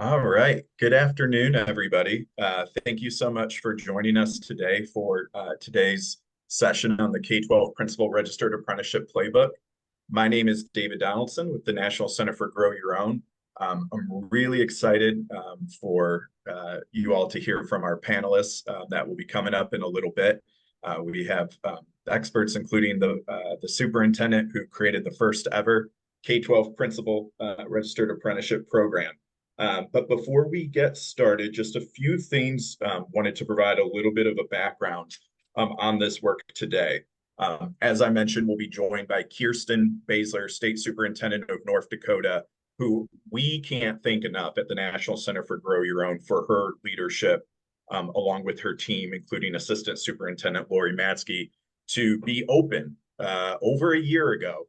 All right. Good afternoon, everybody. Thank you so much for joining us today for today's session on the K-12 Principal Registered Apprenticeship Playbook. My name is David Donaldson with the National Center for Grow Your Own. I'm really excited for you all to hear from our panelists that will be coming up in a little bit. We have experts, including the superintendent who created the first ever K-12 Principal Registered Apprenticeship Program. But before we get started, just a few things. Wanted to provide a little bit of a background on this work today. As I mentioned, we'll be joined by Kirsten Baesler, State Superintendent of North Dakota, who we can't thank enough at the National Center for Grow Your Own for her leadership, along with her team, including Assistant Superintendent Lori Matsky, to be open over a year ago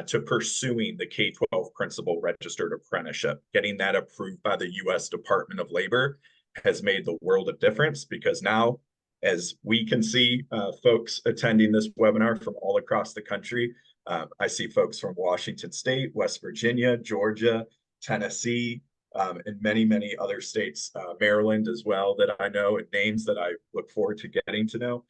to pursuing the K-12 Principal Registered Apprenticeship. Getting that approved by the U.S. Department of Labor has made the world of difference, because now, as we can see folks attending this webinar from all across the country, I see folks from Washington State, West Virginia, Georgia, Tennessee, and many, many other states, Maryland as well, that I know, and names that I look forward to getting to know.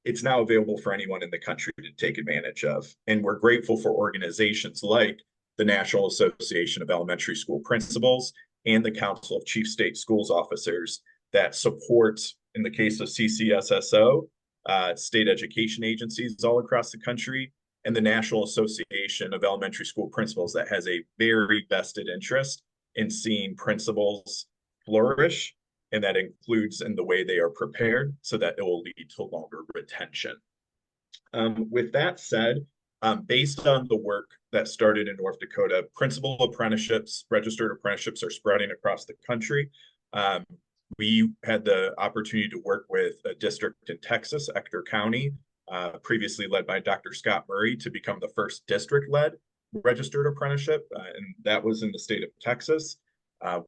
It's now available for anyone in the country to take advantage of. And we're grateful for organizations like the National Association of Elementary School Principals and the Council of Chief State Schools Officers that support, in the case of CCSSO, state education agencies all across the country, and the National Association of Elementary School Principals that has a very vested interest in seeing principals flourish, and that includes in the way they are prepared so that it will lead to longer retention. With that said, based on the work that started in North Dakota, principal apprenticeships, registered apprenticeships are spreading across the country. We had the opportunity to work with a district in Texas, Ector County, previously led by Dr. Scott Murray, to become the first district-led registered apprenticeship, and that was in the state of Texas.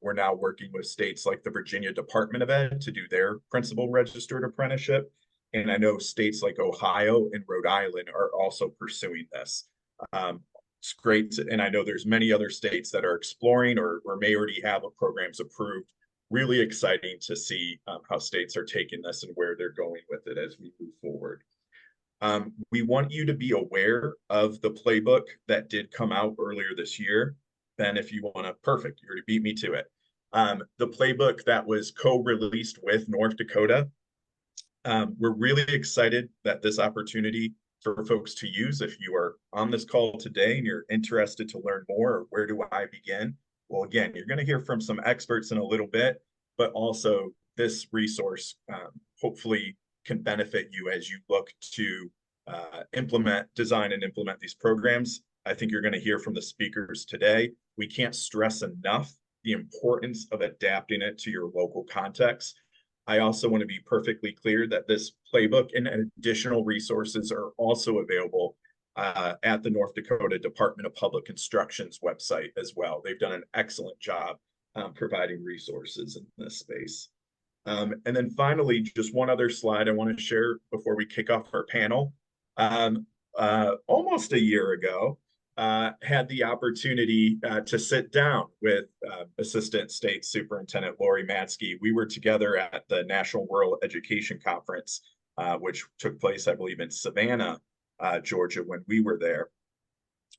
We're now working with states like the Virginia Department of Ed to do their principal registered apprenticeship. And I know states like Ohio and Rhode Island are also pursuing this. It's great. And I know there's many other states that are exploring or may already have programs approved. Really exciting to see how states are taking this and where they're going with it as we move forward. We want you to be aware of the playbook that did come out earlier this year. Ben, if you want to, perfect, you already beat me to it. The playbook that was co-released with North Dakota. We're really excited that this opportunity for folks to use. If you are on this call today and you're interested to learn more, or where do I begin? Well, again, you're going to hear from some experts in a little bit, but also this resource hopefully can benefit you as you look to design and implement these programs. I think you're going to hear from the speakers today. We can't stress enough the importance of adapting it to your local context. I also want to be perfectly clear that this playbook and additional resources are also available at the North Dakota Department of Public Instruction's website as well. They've done an excellent job providing resources in this space. And then finally, just one other slide I want to share before we kick off our panel. Almost a year ago, had the opportunity to sit down with Assistant State Superintendent Lori Matsky. We were together at the National Rural Education Conference, which took place, I believe, in Savannah, Georgia, when we were there.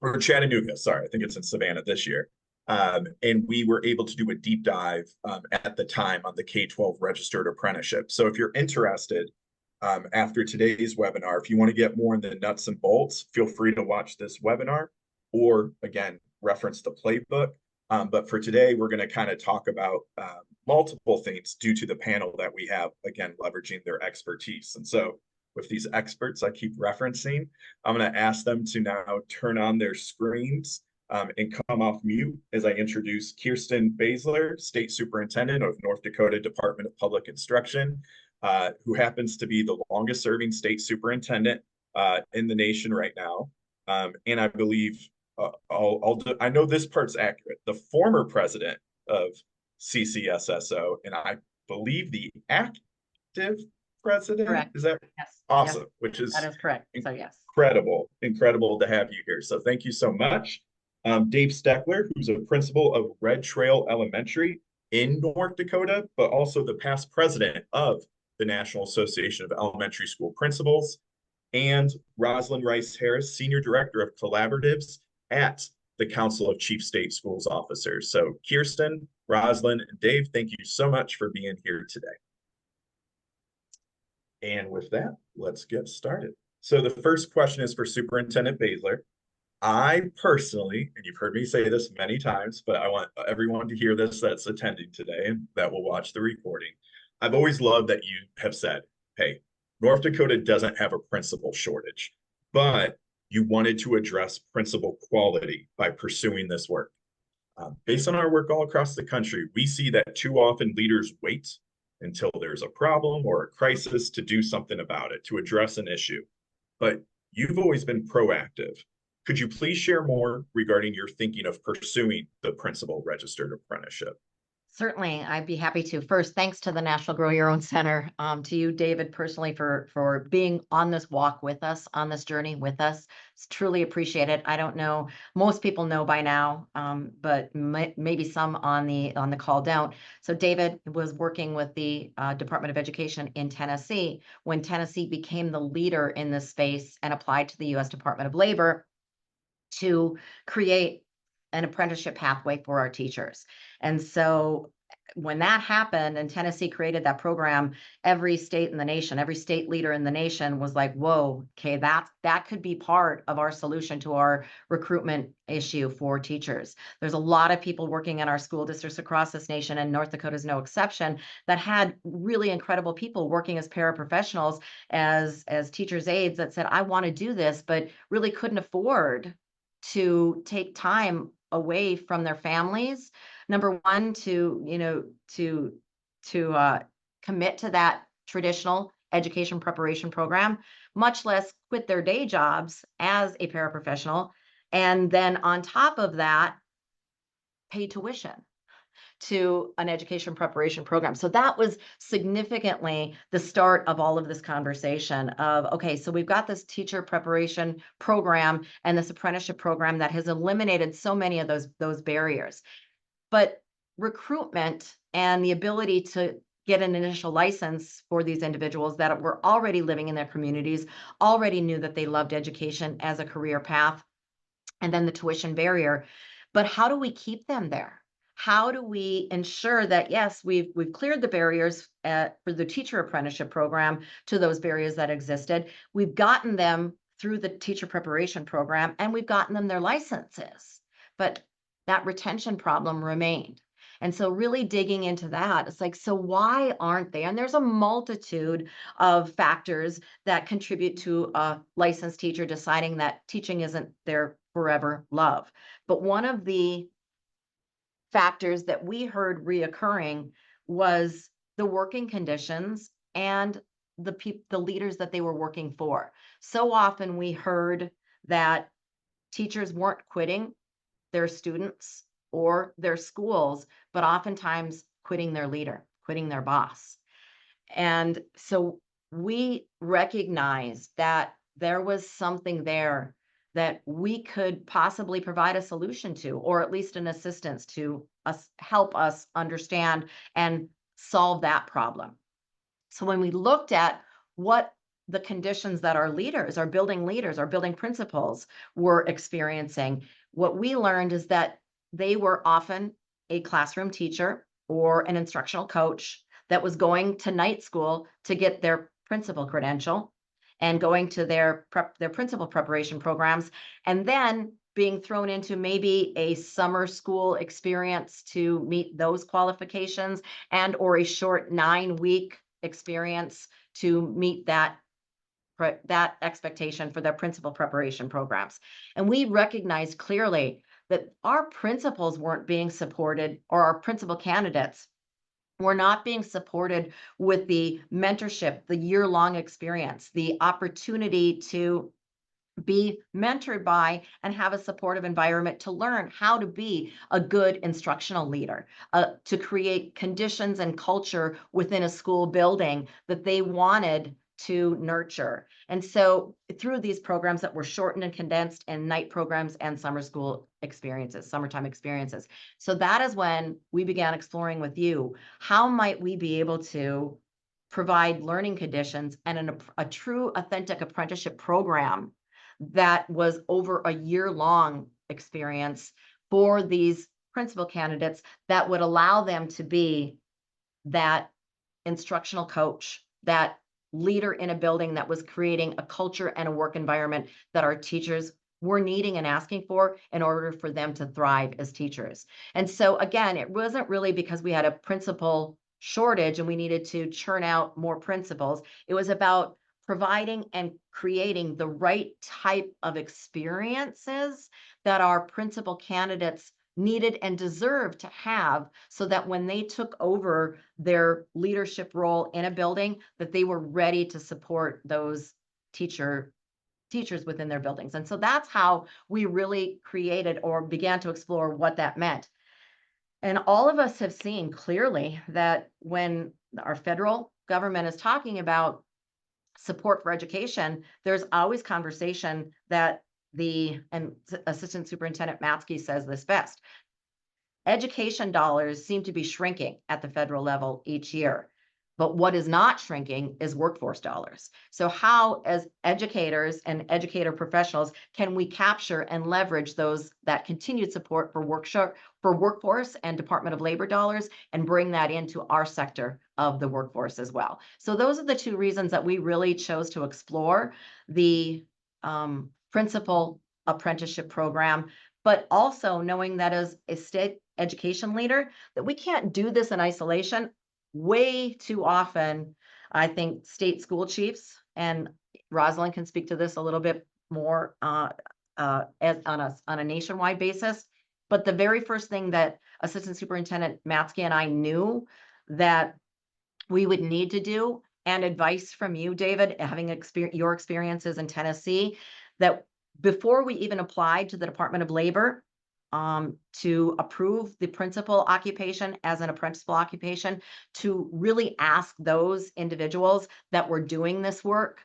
Or Chattanooga, sorry, I think it's in Savannah this year. And we were able to do a deep dive at the time on the K-12 registered apprenticeship. So if you're interested, after today's webinar, if you want to get more in the nuts and bolts, feel free to watch this webinar, or again, reference the playbook. But for today, we're going to kind of talk about multiple things due to the panel that we have, again, leveraging their expertise. And so with these experts I keep referencing, I'm going to ask them to now turn on their screens and come off mute as I introduce Kirsten Baesler, State Superintendent of North Dakota Department of Public Instruction, who happens to be the longest serving state superintendent in the nation right now. And I believe, I know this part's accurate, the former president of CCSSO, and I believe the active president. Correct. Is that yes. awesome? Yes. Which is that is correct. So yes, incredible to have you here. So thank you so much. Dave Steckler, who's a principal of Red Trail Elementary, in North Dakota, but also the past president of the National Association of Elementary School Principals, and Rosalyn Rice Harris, Senior Director of Collaboratives at the Council of Chief State Schools Officers. So Kirsten, Rosalyn, and Dave, thank you so much for being here today. And with that, let's get started. So the first question is for Superintendent Baesler. I personally, and you've heard me say this many times, but I want everyone to hear this that's attending today and that will watch the recording. I've always loved that you have said, hey, North Dakota doesn't have a principal shortage, but you wanted to address principal quality by pursuing this work. Based on our work all across the country, we see that too often leaders wait until there's a problem or a crisis to do something about it, to address an issue. But you've always been proactive. Could you please share more regarding your thinking of pursuing the principal registered apprenticeship? Certainly, I'd be happy to. First, thanks to the National Grow Your Own Center, to you, David, personally for being on this walk with us, on this journey with us. It's truly appreciated. I don't know, most people know by now, but maybe some on the call don't. So David was working with the Department of Education in Tennessee when Tennessee became the leader in this space and applied to the U.S. Department of Labor to create an apprenticeship pathway for our teachers. And so when that happened and Tennessee created that program, every state in the nation, every state leader in the nation was like, whoa, okay, that could be part of our solution to our recruitment issue for teachers. There's a lot of people working in our school districts across this nation, and North Dakota is no exception, that had really incredible people working as paraprofessionals, as teachers' aides that said, I want to do this, but really couldn't afford to take time away from their families. Number one, to commit to that traditional education preparation program, much less quit their day jobs as a paraprofessional, and then on top of that, pay tuition to an education preparation program. So that was significantly the start of all of this conversation of, okay, so we've got this teacher preparation program and this apprenticeship program that has eliminated so many of those barriers. But recruitment and the ability to get an initial license for these individuals that were already living in their communities, already knew that they loved education as a career path, and then the tuition barrier. But how do we keep them there? How do we ensure that, yes, we've cleared the barriers for the teacher apprenticeship program to those barriers that existed. We've gotten them through the teacher preparation program, and we've gotten them their licenses. But that retention problem remained. And so really digging into that, it's like, so why aren't they? And there's a multitude of factors that contribute to a licensed teacher deciding that teaching isn't their forever love. But one of the factors that we heard reoccurring was the working conditions and the leaders that they were working for. So often we heard that teachers weren't quitting their students or their schools, but oftentimes quitting their leader, quitting their boss. And so we recognized that there was something there that we could possibly provide a solution to, or at least an assistance to us, help us understand and solve that problem. So when we looked at what the conditions that our leaders, our building principals were experiencing, what we learned is that they were often a classroom teacher or an instructional coach that was going to night school to get their principal credential and going to their principal preparation programs, and then being thrown into maybe a summer school experience to meet those qualifications, and or a short 9-week experience to meet that expectation for their principal preparation programs. And we recognized clearly that our principals weren't being supported, or our principal candidates were not being supported with the mentorship, the year-long experience, the opportunity to be mentored by and have a supportive environment to learn how to be a good instructional leader, to create conditions and culture within a school building that they wanted to nurture. And so through these programs that were shortened and condensed, and night programs and summer school experiences, summertime experiences. So that is when we began exploring with you, how might we be able to provide learning conditions and a true authentic apprenticeship program that was over a year-long experience for these principal candidates that would allow them to be that instructional coach, that leader in a building that was creating a culture and a work environment that our teachers were needing and asking for in order for them to thrive as teachers. And so again, it wasn't really because we had a principal shortage and we needed to churn out more principals. It was about providing and creating the right type of experiences that our principal candidates needed and deserved to have, so that when they took over their leadership role in a building, that they were ready to support those teachers within their buildings. And so that's how we really created or began to explore what that meant. And all of us have seen clearly that when our federal government is talking about support for education, there's always conversation that and Assistant Superintendent Matsky says this best: education dollars seem to be shrinking at the federal level each year, but what is not shrinking is workforce dollars. So how, as educators and educator professionals, can we capture and leverage that continued support for workforce and Department of Labor dollars and bring that into our sector of the workforce as well? So those are the two reasons that we really chose to explore the principal apprenticeship program, but also knowing that as a state education leader, that we can't do this in isolation. Way too often, I think state school chiefs, and Rosalyn can speak to this a little bit more as on a nationwide basis. But the very first thing that Assistant Superintendent Matsky and I knew that we would need to do, and advice from you, David, having your experiences in Tennessee, that before we even applied to the Department of Labor to approve the principal occupation as an apprenticeable occupation, to really ask those individuals that were doing this work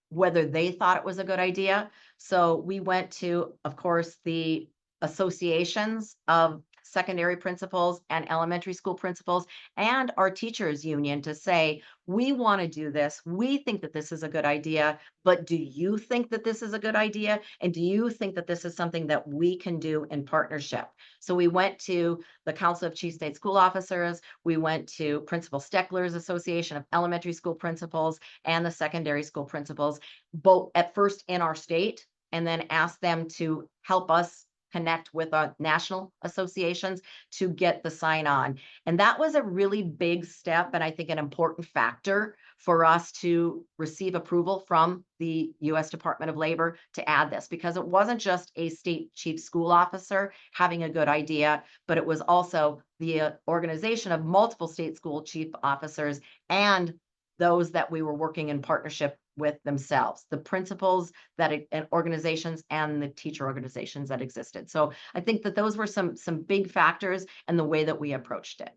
whether they thought it was a good idea. So we went to, of course, the associations of secondary principals and elementary school principals and our teachers union to say, we want to do this. We think that this is a good idea, but do you think that this is a good idea? And do you think that this is something that we can do in partnership? So we went to the Council of Chief State School Officers. We went to Principal Steckler's Association of Elementary School Principals and the secondary school principals, both at first in our state, and then asked them to help us connect with national associations to get the sign on. And that was a really big step, and I think an important factor for us to receive approval from the U.S. Department of Labor to add this, because it wasn't just a state chief school officer having a good idea, but it was also the organization of multiple state school chief officers and those that we were working in partnership with themselves, the principals and organizations and the teacher organizations that existed. So I think that those were some big factors in the way that we approached it.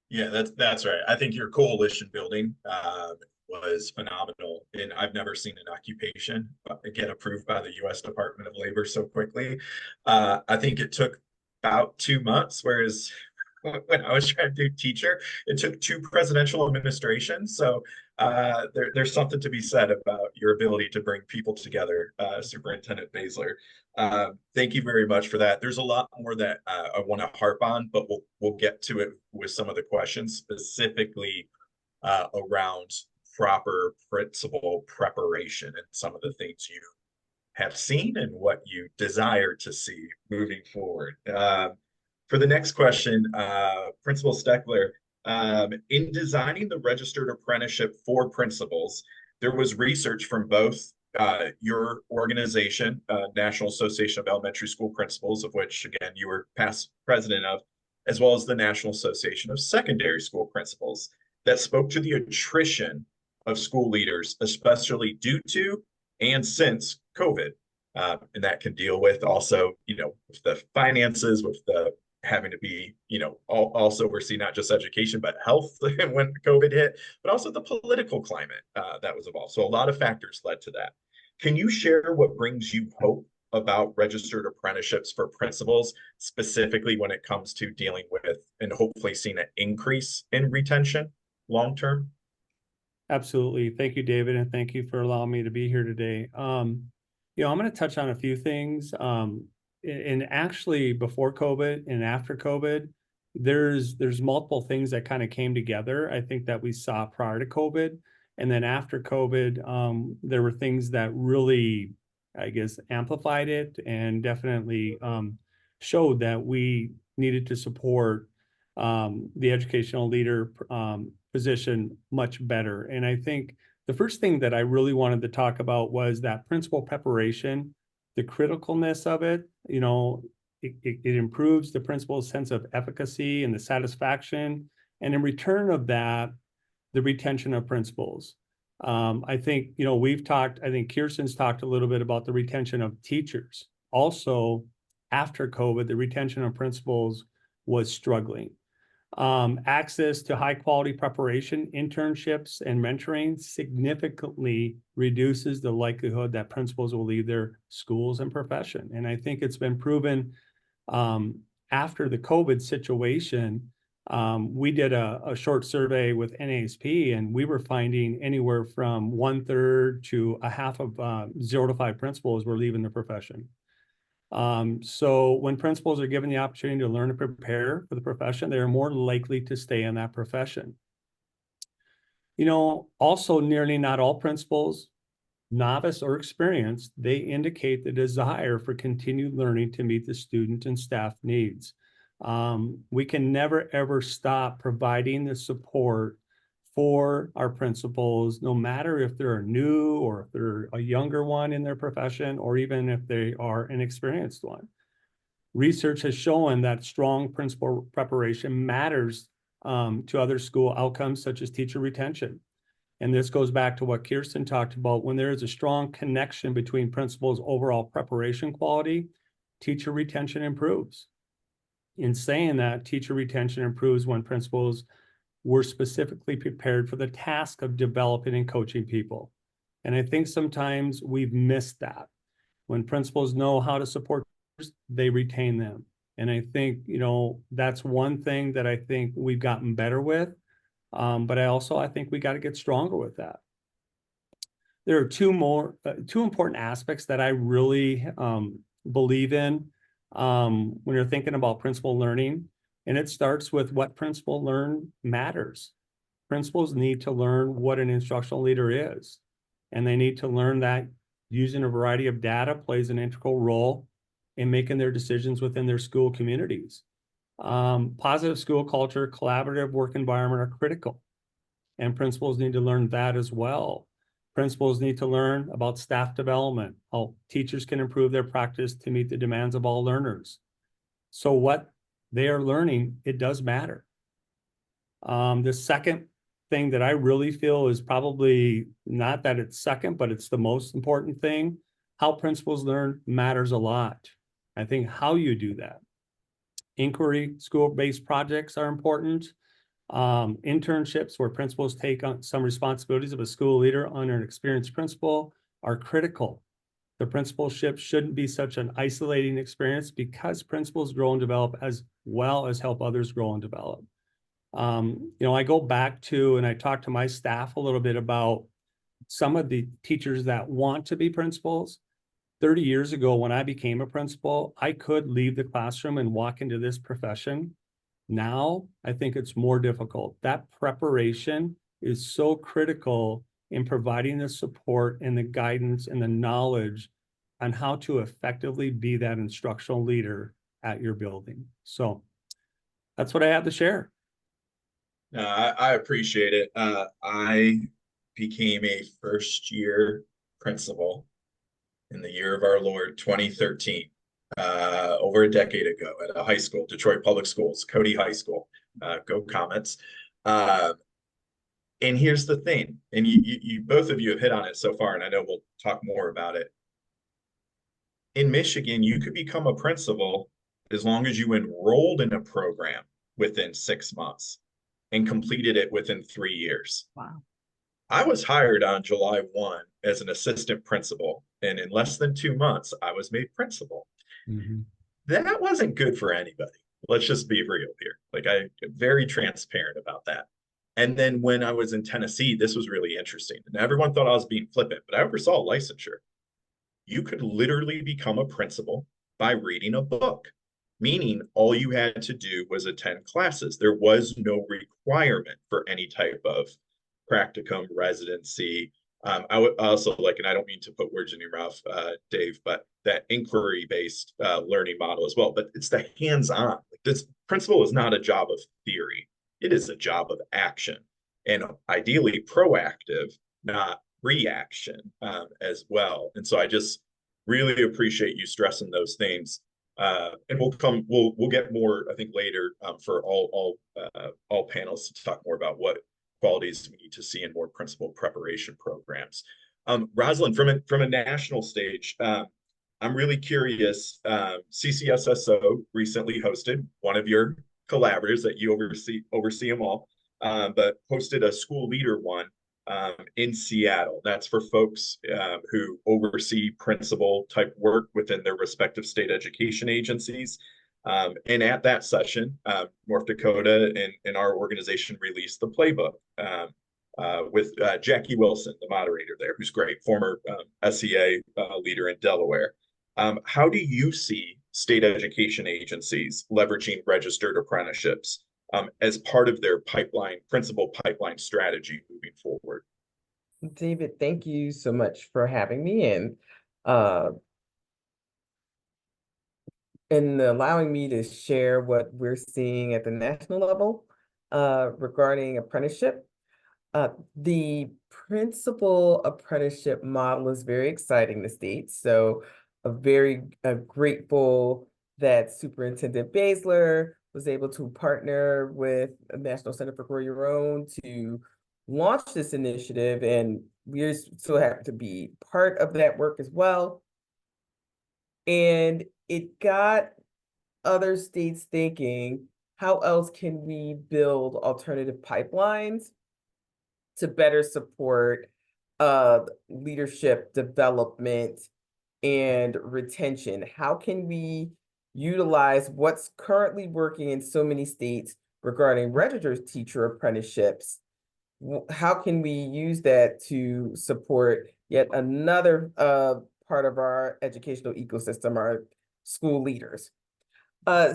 Yeah, that's right. I think your coalition building was phenomenal, and I've never seen an occupation get approved by the U.S. Department of Labor so quickly. I think it took about 2 months, whereas when I was trying to do teacher, it took 2 presidential administrations. So there's something to be said about your ability to bring people together, Superintendent Baesler. Thank you very much for that. There's a lot more that I want to harp on, but we'll get to it with some of the questions, specifically around proper principal preparation and some of the things you have seen and what you desire to see moving forward. For the next question, Principal Steckler, in designing the registered apprenticeship for principals, there was research from both your organization, National Association of Elementary School Principals, of which, again, you were past president of, as well as the National Association of Secondary School Principals, that spoke to the attrition of school leaders, especially due to and since COVID. And that can deal with also, with the finances, with the having to be, also oversee not just education, but health when COVID hit, but also the political climate that was involved. So a lot of factors led to that. Can you share what brings you hope about registered apprenticeships for principals, specifically when it comes to dealing with and hopefully seeing an increase in retention long term? Absolutely. Thank you, David, and thank you for allowing me to be here today. I'm going to touch on a few things. And actually, before COVID and after COVID, there's multiple things that kind of came together. I think that we saw prior to COVID, and then after COVID, there were things that really, I guess, amplified it and definitely showed that we needed to support the educational leader position much better. And I think the first thing that I really wanted to talk about was that principal preparation, the criticalness of it. It improves the principal's sense of efficacy and the satisfaction. And in return of that, the retention of principals. I think, I think Kirsten's talked a little bit about the retention of teachers. Also, after COVID, the retention of principals was struggling. Access to high quality preparation, internships, and mentoring significantly reduces the likelihood that principals will leave their schools and profession. And I think it's been proven after the COVID situation. We did a short survey with NAESP, and we were finding anywhere from 1/3 to a half of 0 to 5 principals were leaving the profession. So when principals are given the opportunity to learn and prepare for the profession, they're more likely to stay in that profession. Also, nearly not all principals, novice or experienced, they indicate the desire for continued learning to meet the student and staff needs. We can never, ever stop providing the support for our principals, no matter if they're new or if they're a younger one in their profession, or even if they are an experienced one. Research has shown that strong principal preparation matters to other school outcomes, such as teacher retention. And this goes back to what Kirsten talked about. When there is a strong connection between principals' overall preparation quality, teacher retention improves. In saying that, teacher retention improves when principals were specifically prepared for the task of developing and coaching people. And I think sometimes we've missed that. When principals know how to support, they retain them. And I think, that's one thing that I think we've gotten better with. But I think we got to get stronger with that. There are two important aspects that I really believe in when you're thinking about principal learning. And it starts with what principal learn matters. Principals need to learn what an instructional leader is. And they need to learn that using a variety of data plays an integral role in making their decisions within their school communities. Positive school culture, collaborative work environment are critical. And principals need to learn that as well. Principals need to learn about staff development, how teachers can improve their practice to meet the demands of all learners. So what they are learning, it does matter. The second thing that I really feel is probably not that it's second, but it's the most important thing. How principals learn matters a lot. I think how you do that. Inquiry, school-based projects are important. Internships where principals take on some responsibilities of a school leader under an experienced principal are critical. The principalship shouldn't be such an isolating experience, because principals grow and develop as well as help others grow and develop. I go back to, and I talk to my staff a little bit about some of the teachers that want to be principals. 30 years ago, when I became a principal, I could leave the classroom and walk into this profession. Now, I think it's more difficult. That preparation is so critical in providing the support and the guidance and the knowledge on how to effectively be that instructional leader at your building. So that's what I have to share. I appreciate it. I became a first-year principal in the year of our Lord, 2013, over a decade ago at a high school, Detroit Public Schools, Cody High School. Go Comets. And here's the thing, and you both of you have hit on it so far, and I know we'll talk more about it. In Michigan, you could become a principal as long as you enrolled in a program within 6 months and completed it within 3 years. Wow. I was hired on July 1 as an assistant principal, and in less than 2 months, I was made principal. Mm-hmm. That wasn't good for anybody. Let's just be real here. Like, I'm very transparent about that. And then when I was in Tennessee, this was really interesting. And everyone thought I was being flippant, but I oversaw licensure. You could literally become a principal by reading a book, meaning all you had to do was attend classes. There was no requirement for any type of practicum, residency. I would also like, and I don't mean to put words in your mouth, Dave, but that inquiry-based learning model as well. But it's the hands-on. Like, this principal is not a job of theory. It is a job of action, and ideally proactive, not reaction as well. And so I just really appreciate you stressing those things. And we'll get more, I think, later for all panels to talk more about what qualities we need to see in more principal preparation programs. Rosalyn, from a national stage, I'm really curious. CCSSO recently hosted, one of your collaborators that you oversee them all, but hosted a school leader one in Seattle. That's for folks who oversee principal type work within their respective state education agencies. And at that session, North Dakota and our organization released the playbook with Jackie Wilson, the moderator there, who's great, former SEA leader in Delaware. How do you see state education agencies leveraging registered apprenticeships as part of their principal pipeline strategy moving forward? David, thank you so much for having me and allowing me to share what we're seeing at the national level regarding apprenticeship. The principal apprenticeship model is very exciting in the state. So very grateful that Superintendent Baesler was able to partner with the National Center for Grow Your Own to launch this initiative, and we're so happy to be part of that work as well. And it got other states thinking, how else can we build alternative pipelines to better support leadership development and retention? How can we utilize what's currently working in so many states regarding registered teacher apprenticeships? How can we use that to support yet another part of our educational ecosystem, our school leaders?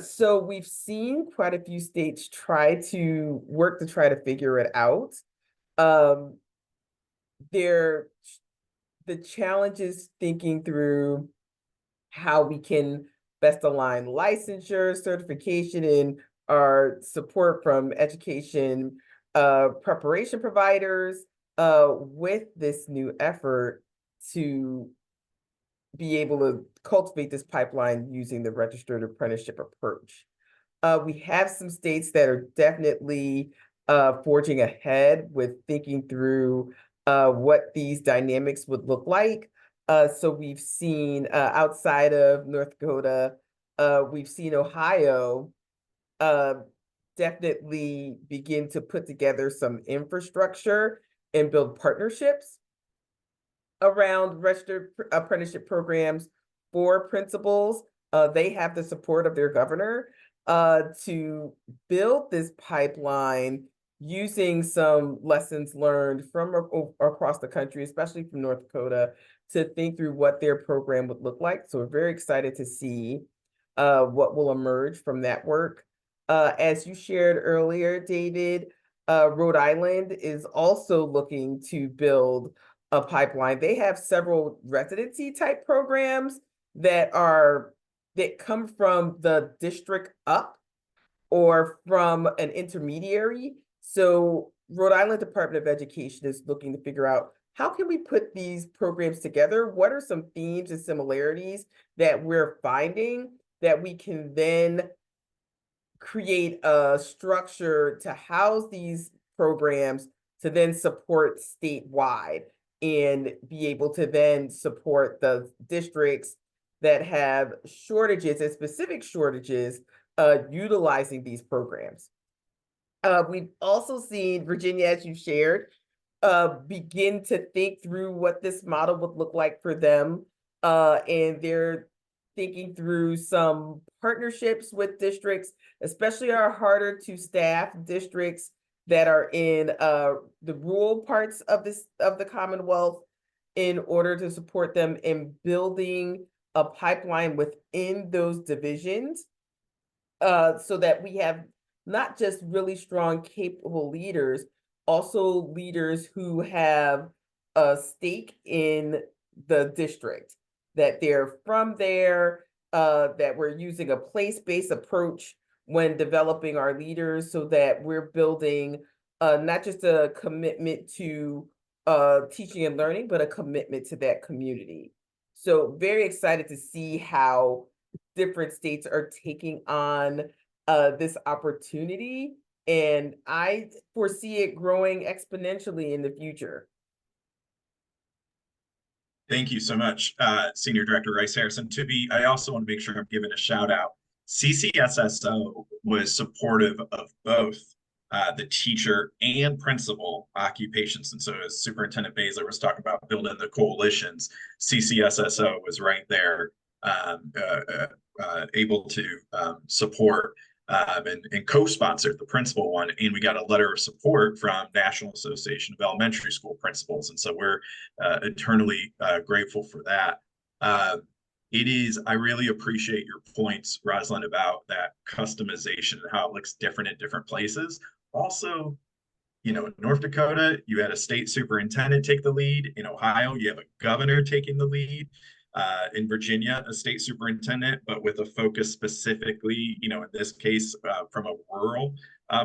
So we've seen quite a few states try to figure it out. The challenge is thinking through how we can best align licensure, certification, and our support from education preparation providers with this new effort to be able to cultivate this pipeline using the registered apprenticeship approach. We have some states that are definitely forging ahead with thinking through what these dynamics would look like. So we've seen outside of North Dakota, we've seen Ohio definitely begin to put together some infrastructure and build partnerships around registered apprenticeship programs for principals. They have the support of their governor to build this pipeline using some lessons learned from across the country, especially from North Dakota, to think through what their program would look like. So we're very excited to see what will emerge from that work. As you shared earlier, David, Rhode Island is also looking to build a pipeline. They have several residency type programs that come from the district up or from an intermediary. So Rhode Island Department of Education is looking to figure out, how can we put these programs together? What are some themes and similarities that we're finding that we can then create a structure to house these programs to then support statewide and be able to then support the districts that have shortages and specific shortages utilizing these programs. We've also seen Virginia, as you shared, begin to think through what this model would look like for them. And they're thinking through some partnerships with districts, especially our harder to staff districts that are in the rural parts of the Commonwealth, in order to support them in building a pipeline within those divisions, so that we have not just really strong, capable leaders, also leaders who have a stake in the district, that they're from there, that we're using a place-based approach when developing our leaders, so that we're building not just a commitment to teaching and learning, but a commitment to that community. So very excited to see how different states are taking on this opportunity, and I foresee it growing exponentially in the future. Thank you so much, Senior Director Rice Harrison. I also want to make sure I'm giving a shout out. CCSSO was supportive of both the teacher and principal occupations. And so as Superintendent Baesler was talking about building the coalitions, CCSSO was right there, able to support and co-sponsored the principal one. And we got a letter of support from National Association of Elementary School Principals. And so we're eternally grateful for that. I really appreciate your points, Rosalyn, about that customization and how it looks different in different places. Also, in North Dakota, you had a state superintendent take the lead. In Ohio, you have a governor taking the lead. In Virginia, a state superintendent, but with a focus specifically, in this case, from a rural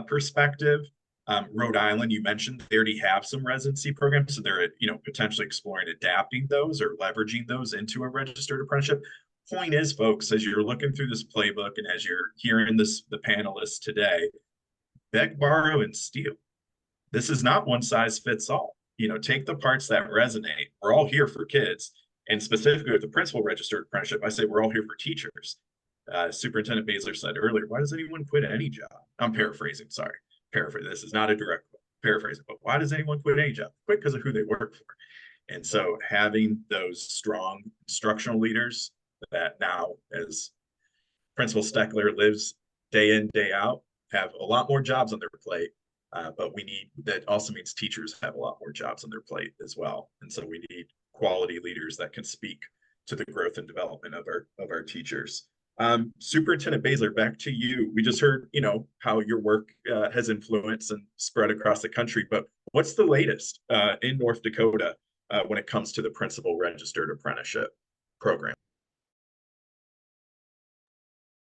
perspective. Rhode Island, you mentioned, they already have some residency programs, so they're potentially exploring adapting those or leveraging those into a registered apprenticeship. Point is, folks, as you're looking through this playbook and as you're hearing the panelists today, beg, borrow, and steal. This is not one size fits all. Take the parts that resonate. We're all here for kids. And specifically with the principal registered apprenticeship, I say we're all here for teachers. Superintendent Baesler said earlier, why does anyone quit any job? I'm paraphrasing, sorry. This is not a direct paraphrase, but why does anyone quit any job? Quit because of who they work for. And so having those strong instructional leaders that now, as Principal Steckler lives day in, day out, have a lot more jobs on their plate. But that also means teachers have a lot more jobs on their plate as well. And so we need quality leaders that can speak to the growth and development of our teachers. Superintendent Baesler, back to you. We just heard, how your work has influenced and spread across the country, but what's the latest in North Dakota when it comes to the principal registered apprenticeship program?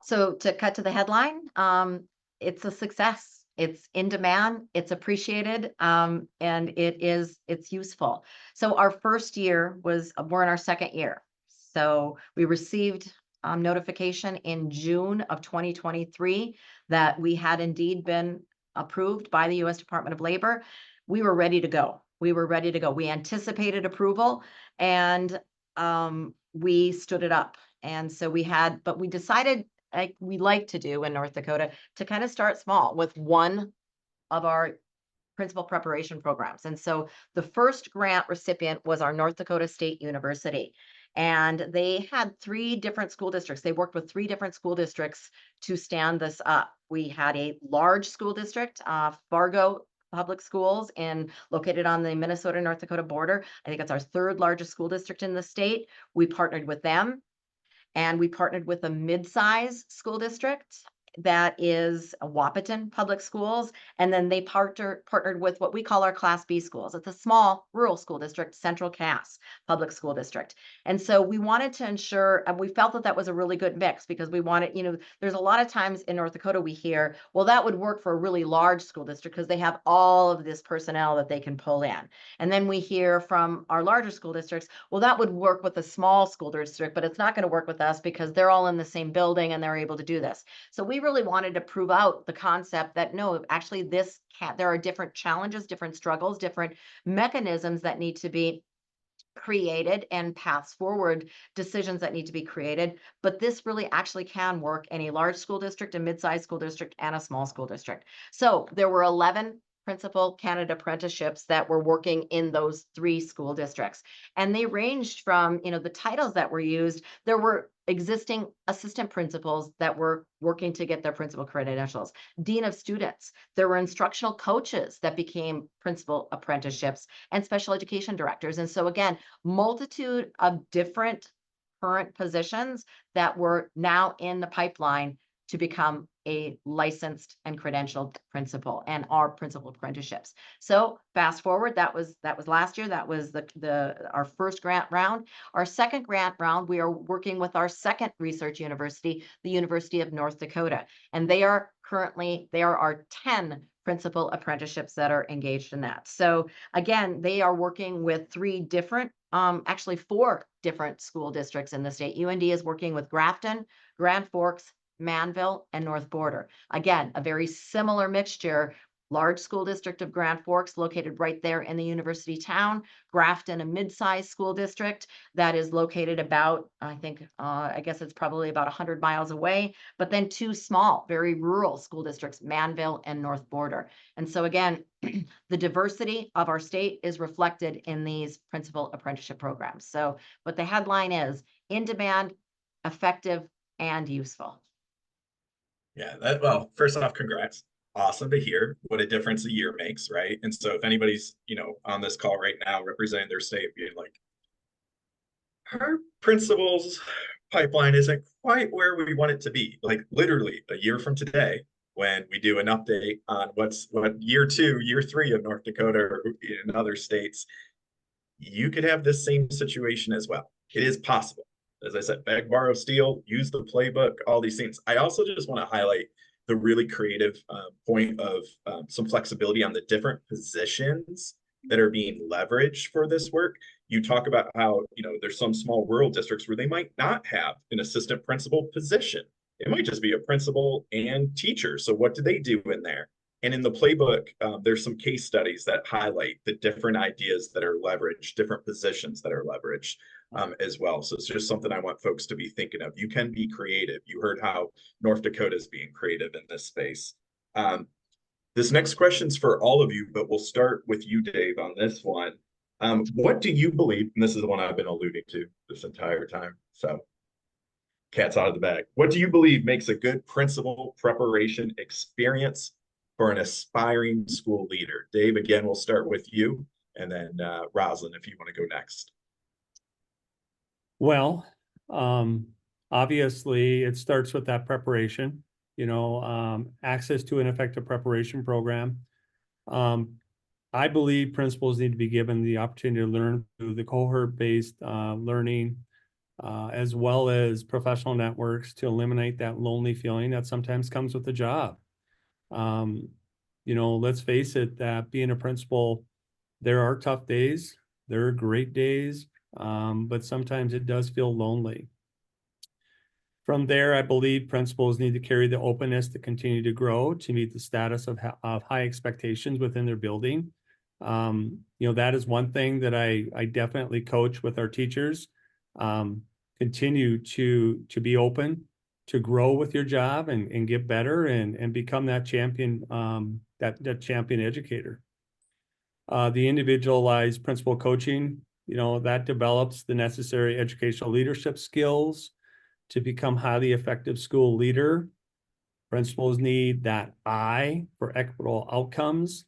So to cut to the headline, it's a success. It's in demand, it's appreciated, and it's useful. So our first year we're in our second year. So we received notification in June of 2023 that we had indeed been approved by the U.S. Department of Labor. We were ready to go. We anticipated approval, and we stood it up. And so but we decided, like we like to do in North Dakota, to kind of start small with one of our principal preparation programs. And so the first grant recipient was our North Dakota State University. And they had 3 different school districts. They worked with 3 different school districts to stand this up. We had a large school district, Fargo Public Schools, located on the Minnesota-North Dakota border. I think it's our 3rd largest school district in the state. We partnered with them. And we partnered with a mid-size school district that is Wahpeton Public Schools. And then they partnered with what we call our Class B schools. It's a small rural school district, Central Cass Public School District. And so we wanted to ensure, and we felt that was a really good mix, because we wanted, there's a lot of times in North Dakota we hear, well, that would work for a really large school district because they have all of this personnel that they can pull in. And then we hear from our larger school districts, well, that would work with a small school district, but it's not going to work with us because they're all in the same building and they're able to do this. So we really wanted to prove out the concept that no, actually there are different challenges, different struggles, different mechanisms that need to be created and paths forward, decisions that need to be created. But this really actually can work in a large school district, a mid-sized school district, and a small school district. So there were 11 principal candidate apprenticeships that were working in those 3 school districts. And they ranged from, the titles that were used. There were existing assistant principals that were working to get their principal credentials, dean of students. There were instructional coaches that became principal apprenticeships, and special education directors. And so again, multitude of different current positions that were now in the pipeline to become a licensed and credentialed principal and our principal apprenticeships. So fast forward, that was last year. That was our first grant round. Our second grant round, we are working with our second research university, the University of North Dakota, and they are our 10 principal apprenticeships that are engaged in that. So again, they are working with 3 different, actually 4 different school districts in the state. UND is working with Grafton, Grand Forks, Manville, and North Border. Again, a very similar mixture. Large school district of Grand Forks located right there in the university town. Grafton, a mid-sized school district that is located about, I guess it's probably about 100 miles away, but then 2 small, very rural school districts, Manville and North Border. And so again, the diversity of our state is reflected in these principal apprenticeship programs. So what the headline is, in demand, effective, and useful. Yeah, well, first off, congrats. Awesome to hear what a difference a year makes, right? And so if anybody's, on this call right now representing their state being like, our principals pipeline isn't quite where we want it to be, like literally a year from today, when we do an update on what year 2, year 3 of North Dakota or in other states, you could have this same situation as well. It is possible. As I said, beg, borrow, steal, use the playbook, all these things. I also just want to highlight the really creative point of some flexibility on the different positions that are being leveraged for this work. You talk about how, there's some small rural districts where they might not have an assistant principal position. It might just be a principal and teacher. So what do they do in there? And in the playbook, there's some case studies that highlight the different ideas that are leveraged, different positions that are leveraged as well. So it's just something I want folks to be thinking of. You can be creative. You heard how North Dakota is being creative in this space. This next question's for all of you, but we'll start with you, Dave, on this one. What do you believe, and this is the one I've been alluding to this entire time, so cat's out of the bag. What do you believe makes a good principal preparation experience for an aspiring school leader? Dave, again, we'll start with you, and then Rosalyn, if you want to go next. Well, obviously it starts with that preparation, access to an effective preparation program. I believe principals need to be given the opportunity to learn through the cohort-based learning, as well as professional networks to eliminate that lonely feeling that sometimes comes with the job. Let's face it, that being a principal, there are tough days, there are great days, but sometimes it does feel lonely. From there, I believe principals need to carry the openness to continue to grow, to meet the status of high expectations within their building. That is one thing that I definitely coach with our teachers. Continue to be open, to grow with your job and get better and become that champion, that champion educator. The individualized principal coaching, that develops the necessary educational leadership skills to become highly effective school leader. Principals need that I for equitable outcomes,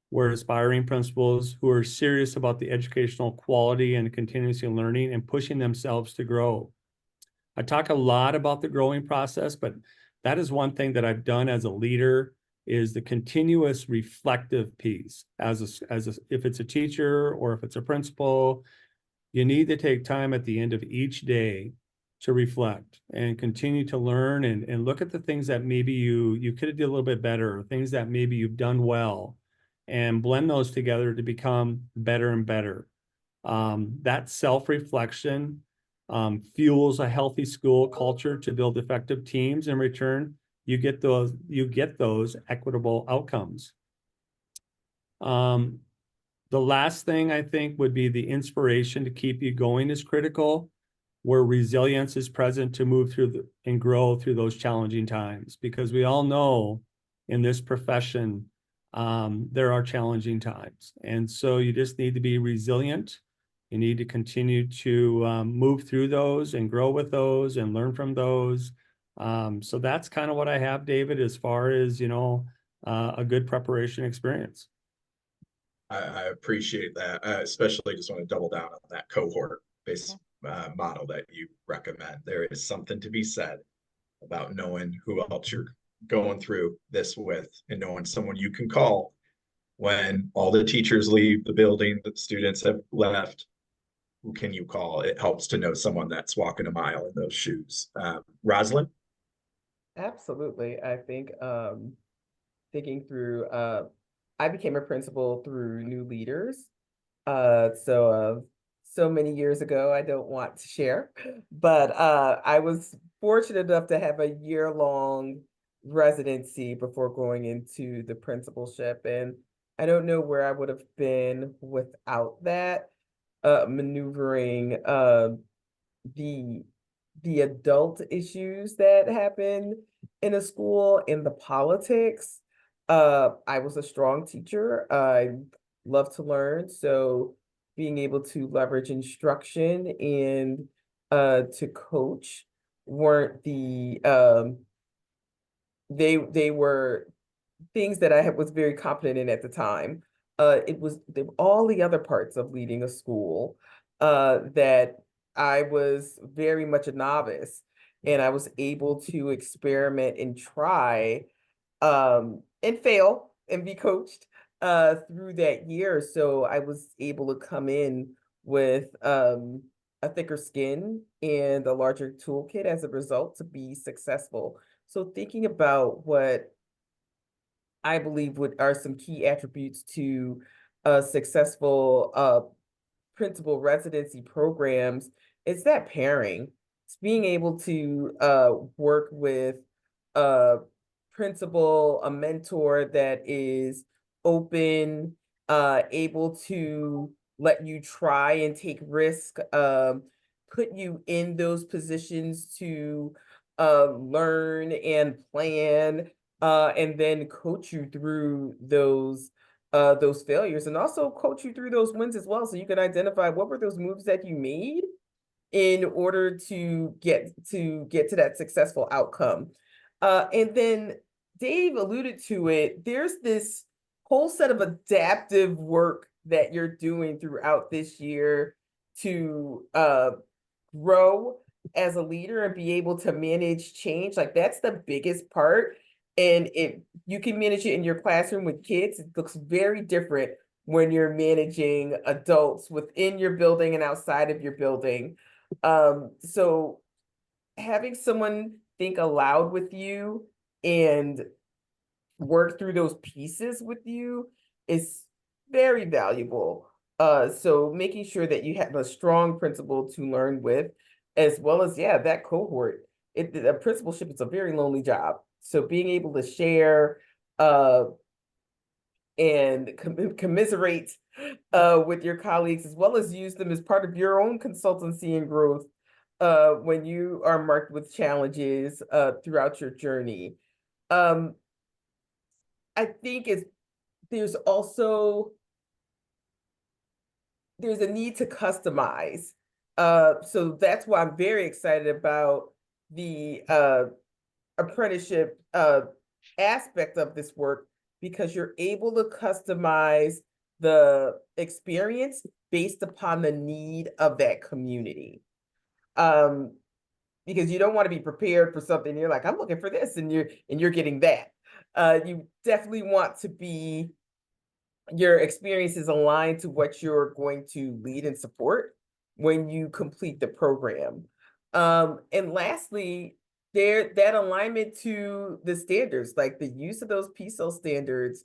where aspiring principals who are serious about the educational quality and continuously learning and pushing themselves to grow. I talk a lot about the growing process, but that is one thing that I've done as a leader, is the continuous reflective piece. If it's a teacher or if it's a principal, you need to take time at the end of each day to reflect and continue to learn and look at the things that maybe you could have did a little bit better, things that maybe you've done well, and blend those together to become better and better. That self-reflection fuels a healthy school culture to build effective teams. In return, you get those equitable outcomes. The last thing I think would be the inspiration to keep you going is critical, where resilience is present to move through and grow through those challenging times. Because we all know in this profession, there are challenging times. And so you just need to be resilient. You need to continue to move through those and grow with those and learn from those. So that's kind of what I have, David, as far as, a good preparation experience. I appreciate that. I especially just want to double down on that cohort-based model that you recommend. There is something to be said about knowing who else you're going through this with and knowing someone you can call when all the teachers leave the building, the students have left. Who can you call? It helps to know someone that's walking a mile in those shoes. Rosalyn? Absolutely. I think thinking through, I became a principal through new leaders. So many years ago, I don't want to share, but I was fortunate enough to have a year-long residency before going into the principalship. And I don't know where I would have been without that, maneuvering the adult issues that happen in a school, in the politics. I was a strong teacher. I love to learn. So being able to leverage instruction and to coach weren't they were things that I was very confident in at the time. It was all the other parts of leading a school that I was very much a novice, and I was able to experiment and try and fail and be coached through that year. So I was able to come in with a thicker skin and a larger toolkit as a result to be successful. So thinking about what I believe are some key attributes to successful principal residency programs, it's that pairing. It's being able to work with a principal, a mentor that is open, able to let you try and take risk, put you in those positions to learn and plan, and then coach you through those failures, and also coach you through those wins as well, so you can identify what were those moves that you made in order to get to that successful outcome. And then Dave alluded to it. There's this whole set of adaptive work that you're doing throughout this year to grow as a leader and be able to manage change. Like, that's the biggest part. And you can manage it in your classroom with kids. It looks very different when you're managing adults within your building and outside of your building. So having someone think aloud with you and work through those pieces with you is very valuable. So making sure that you have a strong principal to learn with, as well as, that cohort. A principalship is a very lonely job. So being able to share and commiserate with your colleagues, as well as use them as part of your own consultancy and growth when you are marked with challenges throughout your journey. I think there's a need to customize. So that's why I'm very excited about the apprenticeship aspect of this work, because you're able to customize the experience based upon the need of that community. Because you don't want to be prepared for something. You're like, I'm looking for this, and you're getting that. You definitely want to be, your experience is aligned to what you're going to lead and support when you complete the program. And lastly, that alignment to the standards, like the use of those PSEL standards,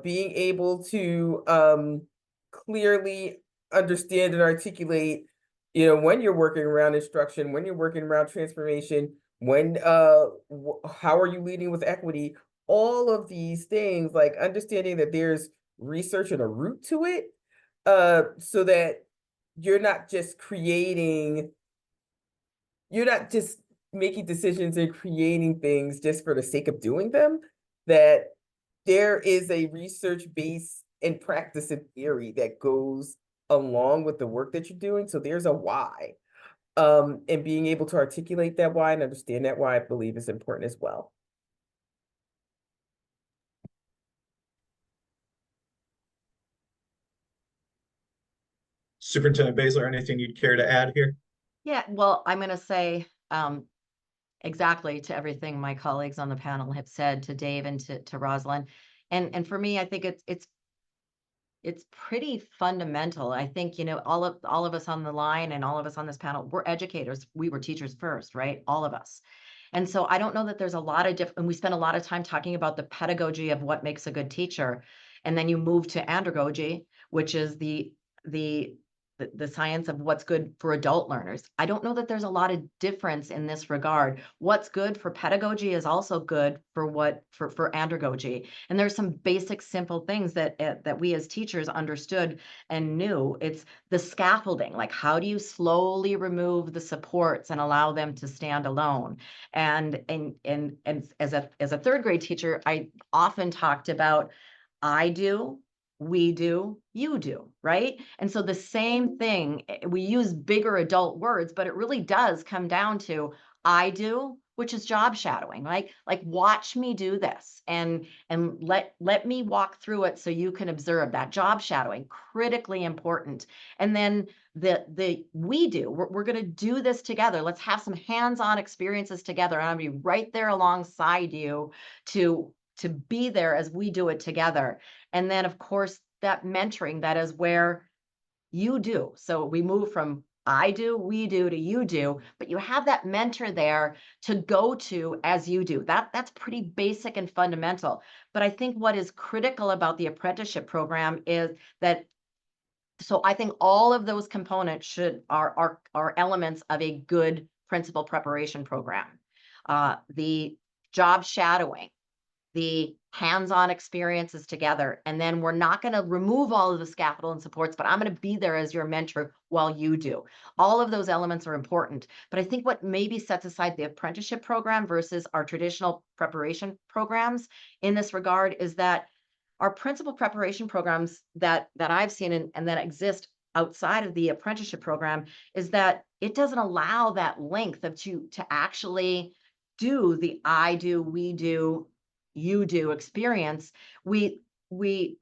being able to clearly understand and articulate, when you're working around instruction, when you're working around transformation, when how are you leading with equity, all of these things, like understanding that there's research and a root to it, so that you're not just making decisions and creating things just for the sake of doing them, that there is a research base and practice and theory that goes along with the work that you're doing. So there's a why. And being able to articulate that why and understand that why, I believe, is important as well. Superintendent Baesler, anything you'd care to add here? Yeah, well, I'm going to say exactly to everything my colleagues on the panel have said, to Dave and to Rosalyn. And for me, I think it's pretty fundamental. I think, you know, all of us on the line and all of us on this panel, we're educators. We were teachers first, right? All of us. And so I don't know that there's a lot of different, and we spend a lot of time talking about the pedagogy of what makes a good teacher. And then you move to andragogy, which is the science of what's good for adult learners. I don't know that there's a lot of difference in this regard. What's good for pedagogy is also good for andragogy. And there's some basic, simple things that we as teachers understood and knew. It's the scaffolding, like how do you slowly remove the supports and allow them to stand alone? And as a third grade teacher, I often talked about I do, we do, you do, right? And so the same thing, we use bigger adult words, but it really does come down to I do, which is job shadowing, like watch me do this and let me walk through it so you can observe that. Job shadowing, critically important. And then the we do, we're going to do this together. Let's have some hands-on experiences together. And I'm going to be right there alongside you to be there as we do it together. And then, of course, that mentoring, that is where you do. So we move from I do, we do to you do, but you have that mentor there to go to as you do. That's pretty basic and fundamental. But I think what is critical about the apprenticeship program is that, so I think all of those components are elements of a good principal preparation program. The job shadowing, the hands-on experiences together. And then we're not going to remove all of the scaffold and supports, but I'm going to be there as your mentor while you do. All of those elements are important. But I think what maybe sets aside the apprenticeship program versus our traditional preparation programs in this regard is that our principal preparation programs that I've seen and that exist outside of the apprenticeship program is that it doesn't allow that length of to actually do the I do, we do, you do experience. We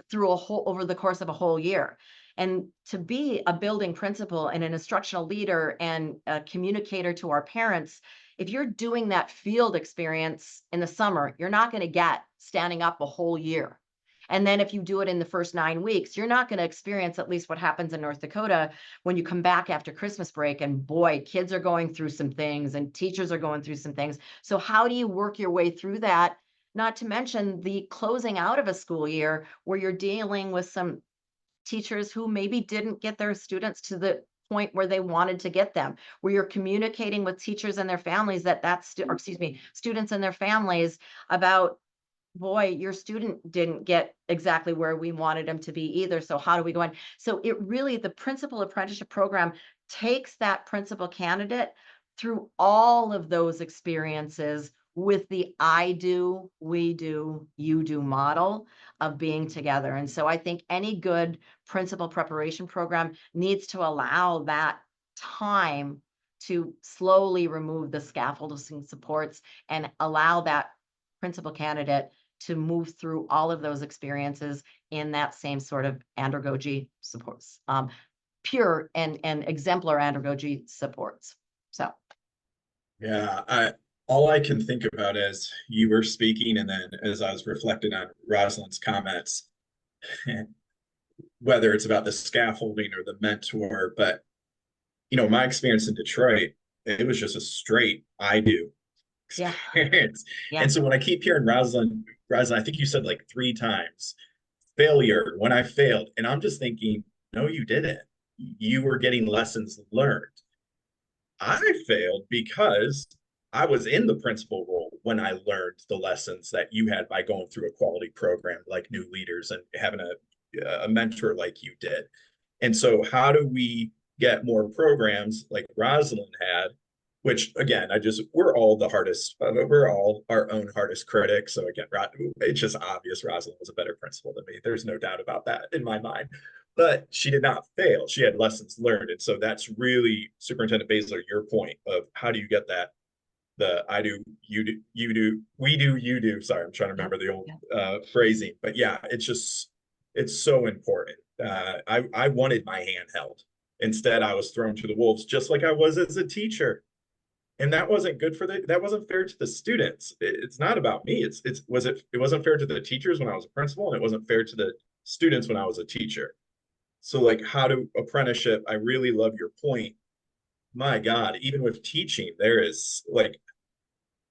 through over the course of a whole year. And to be a building principal and an instructional leader and a communicator to our parents, if you're doing that field experience in the summer, you're not going to get standing up a whole year. And then if you do it in the first 9 weeks, you're not going to experience at least what happens in North Dakota when you come back after Christmas break. And boy, kids are going through some things and teachers are going through some things. So how do you work your way through that? Not to mention the closing out of a school year where you're dealing with some teachers who maybe didn't get their students to the point where they wanted to get them, where you're communicating with teachers and their families students and their families about, boy, your student didn't get exactly where we wanted them to be either. So how do we go in? So it really, the principal apprenticeship program takes that principal candidate through all of those experiences with the I do, we do, you do model of being together. And so I think any good principal preparation program needs to allow that time to slowly remove the scaffolding supports and allow that principal candidate to move through all of those experiences in that same sort of andragogy supports, pure and exemplar andragogy supports. So. Yeah, all I can think about as you were speaking, and then as I was reflecting on Rosalyn's comments, whether it's about the scaffolding or the mentor, but my experience in Detroit, it was just a straight I do experience. Yeah. And so when I keep hearing Rosalyn, I think you said like 3 times, failure, when I failed, and I'm just thinking, no, you didn't. You were getting lessons learned. I failed because I was in the principal role when I learned the lessons that you had by going through a quality program like new leaders and having a a mentor like you did. And so how do we get more programs like Rosalyn had, which again, we're all the hardest, we're all our own hardest critics. So again, it's just obvious Rosalyn was a better principal than me. There's no doubt about that in my mind. But she did not fail. She had lessons learned. And so that's really, Superintendent Baesler, your point of how do you get that, the I do, you do, you do, we do, you do. Sorry, I'm trying to remember the old phrasing. But yeah, it's so important. I wanted my hand held. Instead, I was thrown to the wolves, just like I was as a teacher. And that wasn't good that wasn't fair to the students. It's not about me. It wasn't fair to the teachers when I was a principal, and it wasn't fair to the students when I was a teacher. So like how to apprenticeship, I really love your point. My God, even with teaching, there is like,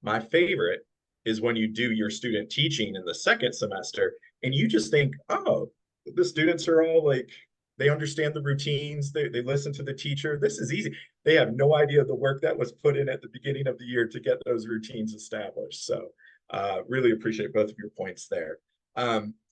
my favorite is when you do your student teaching in the second semester and you just think, oh, the students are all like, they understand the routines, they listen to the teacher. This is easy. They have no idea the work that was put in at the beginning of the year to get those routines established. So really appreciate both of your points there.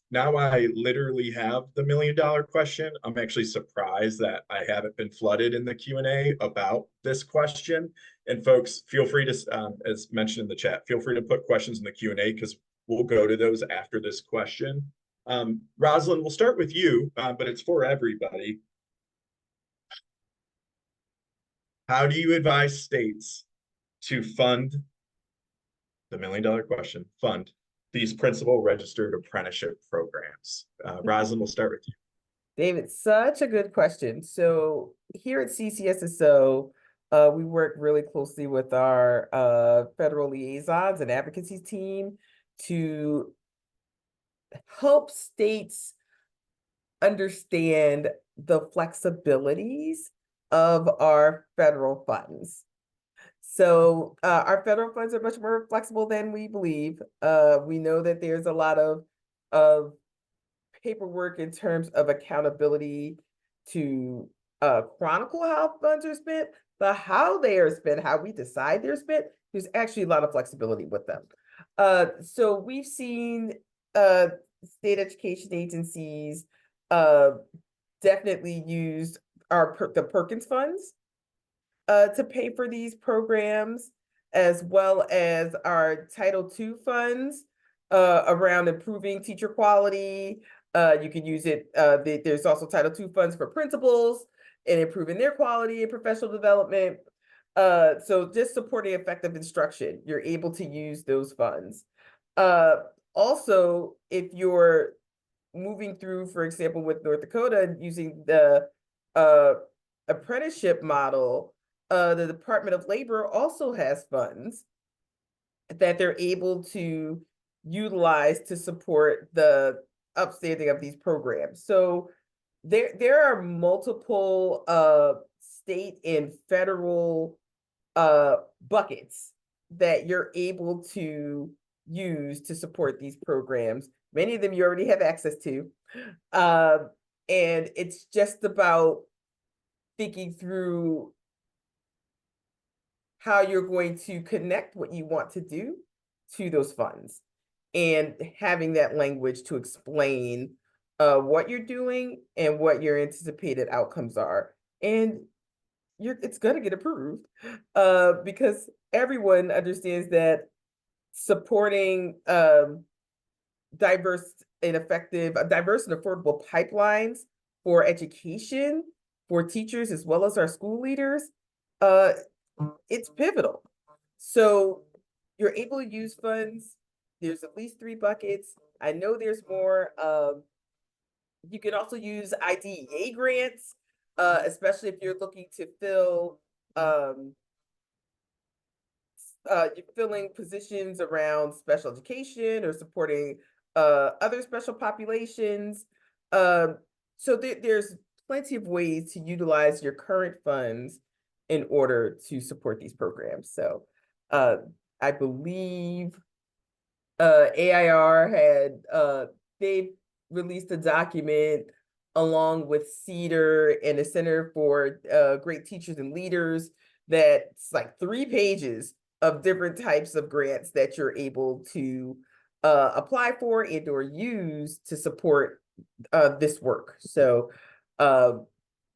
Now I literally have the $1 million question. I'm actually surprised that I haven't been flooded in the Q&A about this question. And folks, feel free to, as mentioned in the chat, feel free to put questions in the Q&A because we'll go to those after this question. Rosalyn, we'll start with you, but it's for everybody. How do you advise states to fund the $1 million question, fund these principal registered apprenticeship programs? Rosalyn, we'll start with you. David, such a good question. So here at CCSSO, we work really closely with our federal liaisons and advocacy team to help states understand the flexibilities of our federal funds. So our federal funds are much more flexible than we believe. We know that there's a lot of paperwork in terms of accountability to chronicle how funds are spent, but how they are spent, how we decide they're spent, there's actually a lot of flexibility with them. So we've seen state education agencies definitely use the Perkins funds to pay for these programs, as well as our Title II funds around improving teacher quality. You can use it, there's also Title II funds for principals and improving their quality and professional development. So just supporting effective instruction, you're able to use those funds. Also, if you're moving through, for example, with North Dakota, using the apprenticeship model, the Department of Labor also has funds that they're able to utilize to support the upstanding of these programs. So there are multiple state and federal buckets that you're able to use to support these programs. Many of them you already have access to. And it's just about thinking through how you're going to connect what you want to do to those funds and having that language to explain what you're doing and what your anticipated outcomes are. And it's going to get approved because everyone understands that supporting diverse and affordable pipelines for education, for teachers, as well as our school leaders, it's pivotal. So you're able to use funds. There's at least 3 buckets. I know there's more. You can also use IDEA grants, especially if you're looking to fill you're filling positions around special education or supporting other special populations. So there's plenty of ways to utilize your current funds in order to support these programs. So I believe AIR had, they've released a document along with CEDAR and the Center for Great Teachers and Leaders that's like 3 pages of different types of grants that you're able to apply for and or use to support this work. So,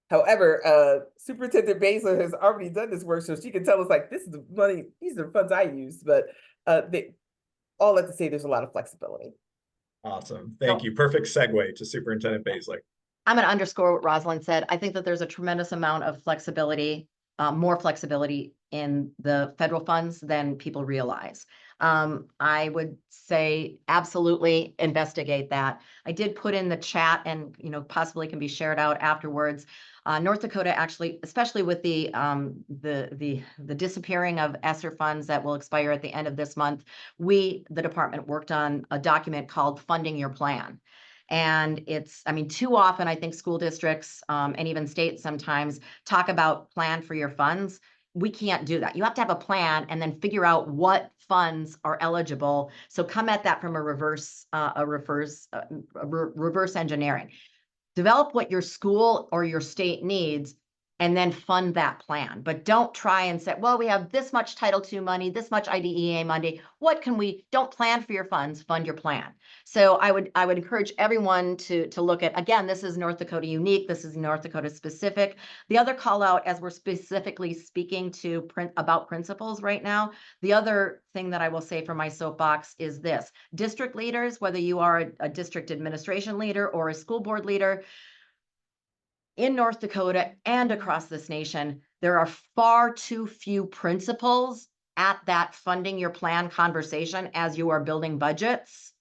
however, Superintendent Baesler has already done this work, so she can tell us like, this is the money, these are the funds I used, but all that to say, there's a lot of flexibility. Awesome. Thank you. Perfect segue to Superintendent Baesler. I'm going to underscore what Rosalyn said. I think that there's a tremendous amount of flexibility, more flexibility in the federal funds than people realize. I would say absolutely investigate that. I did put in the chat, and possibly can be shared out afterwards. North Dakota actually, especially with the disappearing of ESSER funds that will expire at the end of this month, the department worked on a document called Funding Your Plan. And too often, I think school districts and even states sometimes talk about plan for your funds. We can't do that. You have to have a plan and then figure out what funds are eligible. So come at that from a reverse engineering. Develop what your school or your state needs and then fund that plan. But don't try and say, well, we have this much Title II money, this much IDEA money. What can we, don't plan for your funds, fund your plan. So I would encourage everyone to look at, again, this is North Dakota unique. This is North Dakota specific. The other call out, as we're specifically speaking to about principals right now, the other thing that I will say for my soapbox is this: district leaders, whether you are a district administration leader or a school board leader, in North Dakota and across this nation, there are far too few principals at that funding your plan conversation as you are building budgets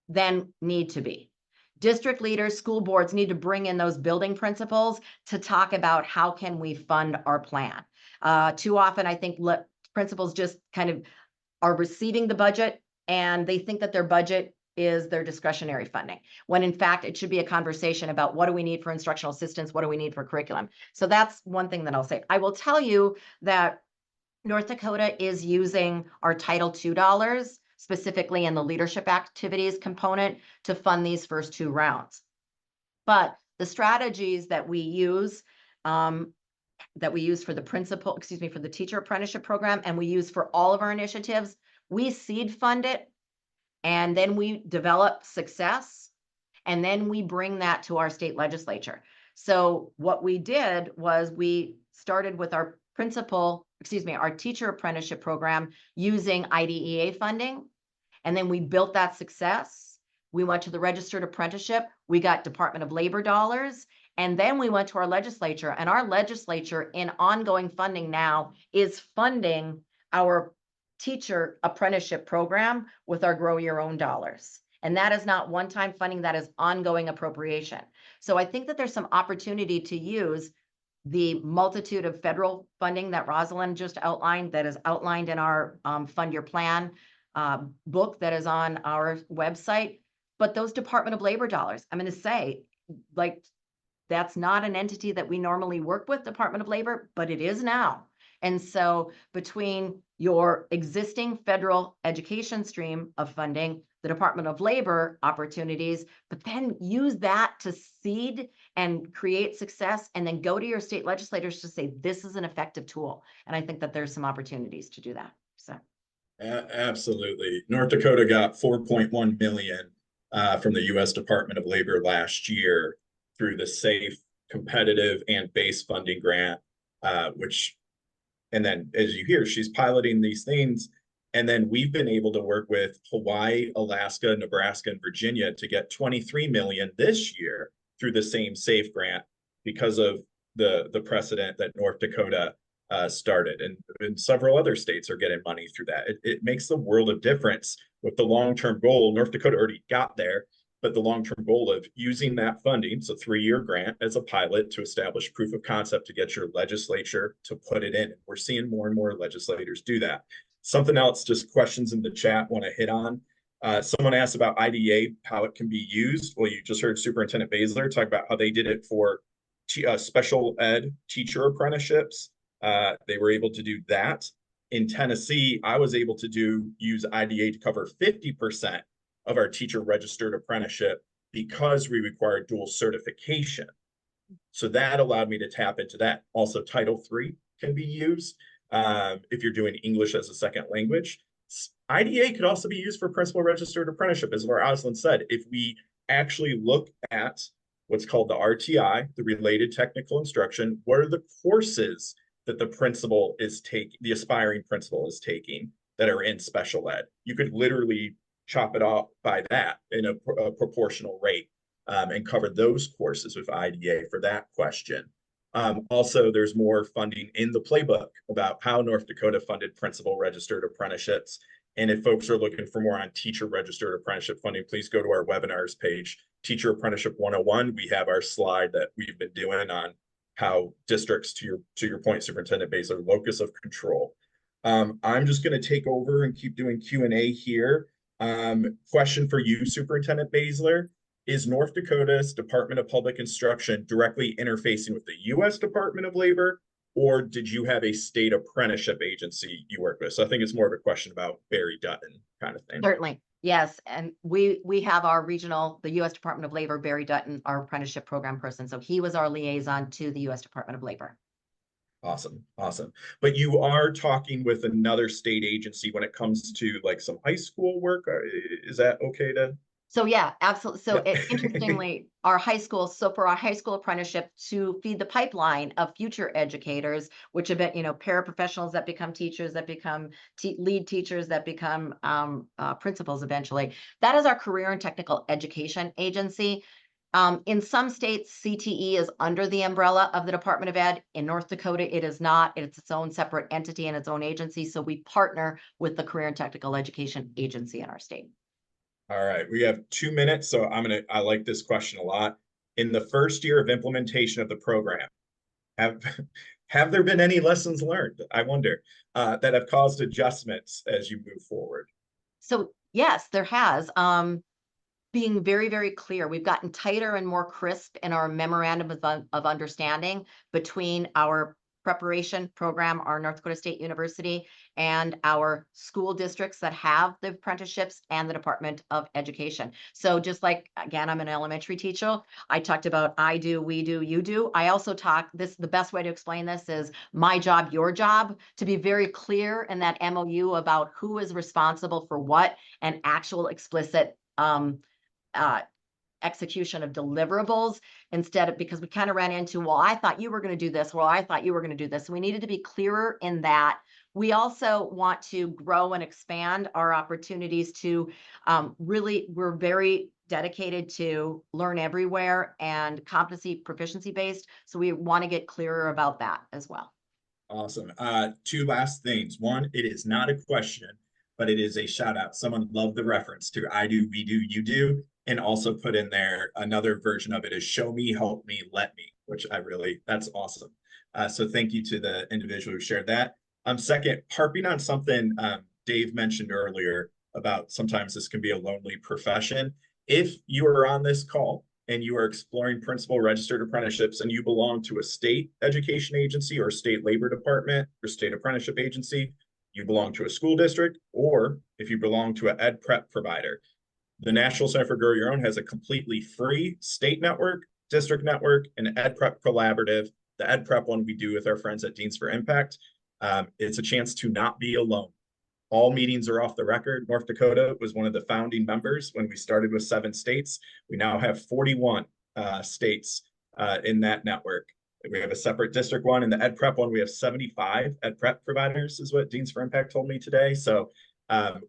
than need to be. District leaders, school boards need to bring in those building principals to talk about how can we fund our plan. Too often, I think principals just kind of are receiving the budget and they think that their budget is their discretionary funding, when in fact it should be a conversation about what do we need for instructional assistance, what do we need for curriculum. So that's one thing that I'll say. I will tell you that North Dakota is using our Title II dollars, specifically in the leadership activities component, to fund these first two rounds. But the strategies that we use for the teacher apprenticeship program, and we use for all of our initiatives, we seed fund it, and then we develop success, and then we bring that to our state legislature. So what we did was we started with our teacher apprenticeship program using IDEA funding, and then we built that success. We went to the registered apprenticeship, we got Department of Labor dollars, and then we went to our legislature, and our legislature in ongoing funding now is funding our teacher apprenticeship program with our Grow Your Own dollars. And that is not one-time funding, that is ongoing appropriation. So I think that there's some opportunity to use the multitude of federal funding that Rosalyn just outlined, that is outlined in our Fund Your Plan book that is on our website. But those Department of Labor dollars, I'm going to say, like, that's not an entity that we normally work with, Department of Labor, but it is now. And so between your existing federal education stream of funding, the Department of Labor opportunities, but then use that to seed and create success, and then go to your state legislators to say, this is an effective tool. And I think that there's some opportunities to do that. So. Absolutely. North Dakota got 4.1 million from the U.S. Department of Labor last year through the SAFE, competitive, and base funding grant, and then, as you hear, she's piloting these things. And then we've been able to work with Hawaii, Alaska, Nebraska, and Virginia to get 23 million this year through the same SAFE grant because of the precedent that North Dakota started. And several other states are getting money through that. It makes the world of difference with the long-term goal. North Dakota already got there, but the long-term goal of using that funding, so 3-year grant as a pilot to establish proof of concept to get your legislature to put it in. We're seeing more and more legislators do that. Something else, just questions in the chat want to hit on. Someone asked about IDEA, how it can be used. Well, you just heard Superintendent Baesler talk about how they did it for special ed teacher apprenticeships. They were able to do that. In Tennessee, I was able to use IDEA to cover 50% of our teacher registered apprenticeship because we required dual certification. So that allowed me to tap into that. Also, Title III can be used if you're doing English as a second language. IDEA could also be used for principal registered apprenticeship, as Rosalyn said. If we actually look at what's called the RTI, the related technical instruction. What are the courses that the principal is taking, the aspiring principal is taking that are in special ed? You could literally chop it off by that in a proportional rate and cover those courses with IDA for that question. Also, there's more funding in the playbook about how North Dakota funded principal registered apprenticeships. And if folks are looking for more on teacher registered apprenticeship funding, please go to our webinars page, Teacher Apprenticeship 101. We have our slide that we've been doing on how districts, to your point, Superintendent Baesler, locus of control. I'm just going to take over and keep doing Q&A here. Question for you, Superintendent Baesler. Is North Dakota's Department of Public Instruction directly interfacing with the U.S. Department of Labor, or did you have a state apprenticeship agency you work with? So I think it's more of a question about Barry Dutton kind of thing. Certainly, yes. And we have our regional, the U.S. Department of Labor, Barry Dutton, our apprenticeship program person. So he was our liaison to the U.S. Department of Labor. Awesome, awesome. But you are talking with another state agency when it comes to like some high school work. Is that okay to? So yeah, absolutely. So Yeah. interestingly, our high school, so for our high school apprenticeship to feed the pipeline of future educators, which have been, paraprofessionals that become teachers, that become lead teachers, that become principals eventually. That is our Career and Technical Education Agency. In some states, CTE is under the umbrella of the Department of Ed. In North Dakota, it is not. It's its own separate entity and its own agency. So we partner with the Career and Technical Education Agency in our state. All right, we have 2 minutes, so I like this question a lot. In the first year of implementation of the program, have there been any lessons learned, I wonder, that have caused adjustments as you move forward? So yes, there has. Being very, very clear, we've gotten tighter and more crisp in our memorandum of understanding between our preparation program, our North Dakota State University, and our school districts that have the apprenticeships and the Department of Education. So just like, again, I'm an elementary teacher. I talked about I do, we do, you do. I also the best way to explain this is my job, your job, to be very clear in that MOU about who is responsible for what and actual explicit execution of deliverables because we kind of ran into, well, I thought you were going to do this. Well, I thought you were going to do this. So we needed to be clearer in that. We also want to grow and expand our opportunities to we're very dedicated to learn everywhere and competency proficiency based. So we want to get clearer about that as well. Awesome. 2 last things. One, it is not a question, but it is a shout out. Someone loved the reference to I do, we do, you do, and also put in there another version of it is show me, help me, let me, which that's awesome. So thank you to the individual who shared that. Second, harping on something Dave mentioned earlier about sometimes this can be a lonely profession. If you are on this call and you are exploring principal registered apprenticeships and you belong to a state education agency or state labor department or state apprenticeship agency, you belong to a school district, or if you belong to an ed prep provider, the National Center for Grow Your Own has a completely free state network, district network, and ed prep collaborative. The ed prep one we do with our friends at Deans for Impact. It's a chance to not be alone. All meetings are off the record. North Dakota was one of the founding members when we started with 7 states. We now have 41 states in that network. We have a separate district one. In the ed prep one, we have 75 ed prep providers is what Deans for Impact told me today. So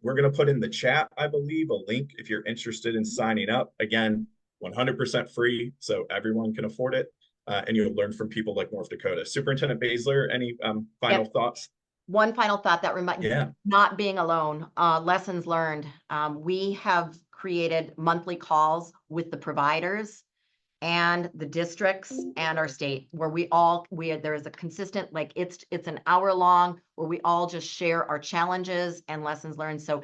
we're going to put in the chat, I believe, a link if you're interested in signing up. Again, 100% free, so everyone can afford it. And you'll learn from people like North Dakota. Superintendent Baesler, any final thoughts? One final thought that reminds me, not being alone, lessons learned. We have created monthly calls with the providers and the districts and our state where there is a consistent, it's an hour long where we all just share our challenges and lessons learned. So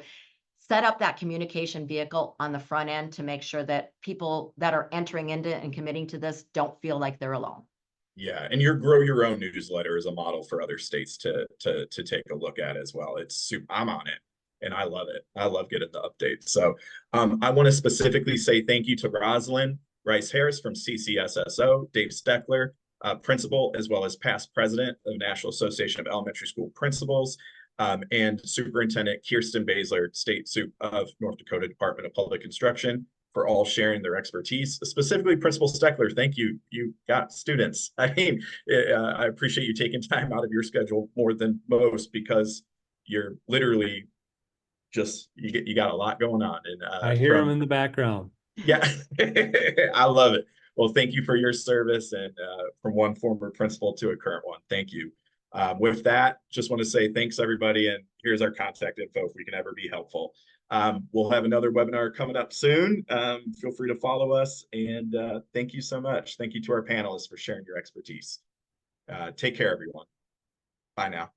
set up that communication vehicle on the front end to make sure that people that are entering into and committing to this don't feel like they're alone. Yeah, and your Grow Your Own newsletter is a model for other states to take a look at as well. I'm on it and I love it. I love getting the updates. So I want to specifically say thank you to Rosalyn Rice-Harris from CCSSO, Dave Steckler, principal, as well as past president of the National Association of Elementary School Principals, and Superintendent Kirsten Baesler, State Sup of North Dakota Department of Public Instruction. for all sharing their expertise, specifically Principal Steckler. Thank you. You got students. I mean, I appreciate you taking time out of your schedule more than most, because you're literally just, you got a lot going on. And I hear them in the background. yeah, I love it. Well, thank you for your service, and from one former principal to a current one. Thank you. With that, just want to say thanks, everybody, and here's our contact info if we can ever be helpful. We'll have another webinar coming up soon. Feel free to follow us, and thank you so much. Thank you to our panelists for sharing your expertise. Take care, everyone. Bye now.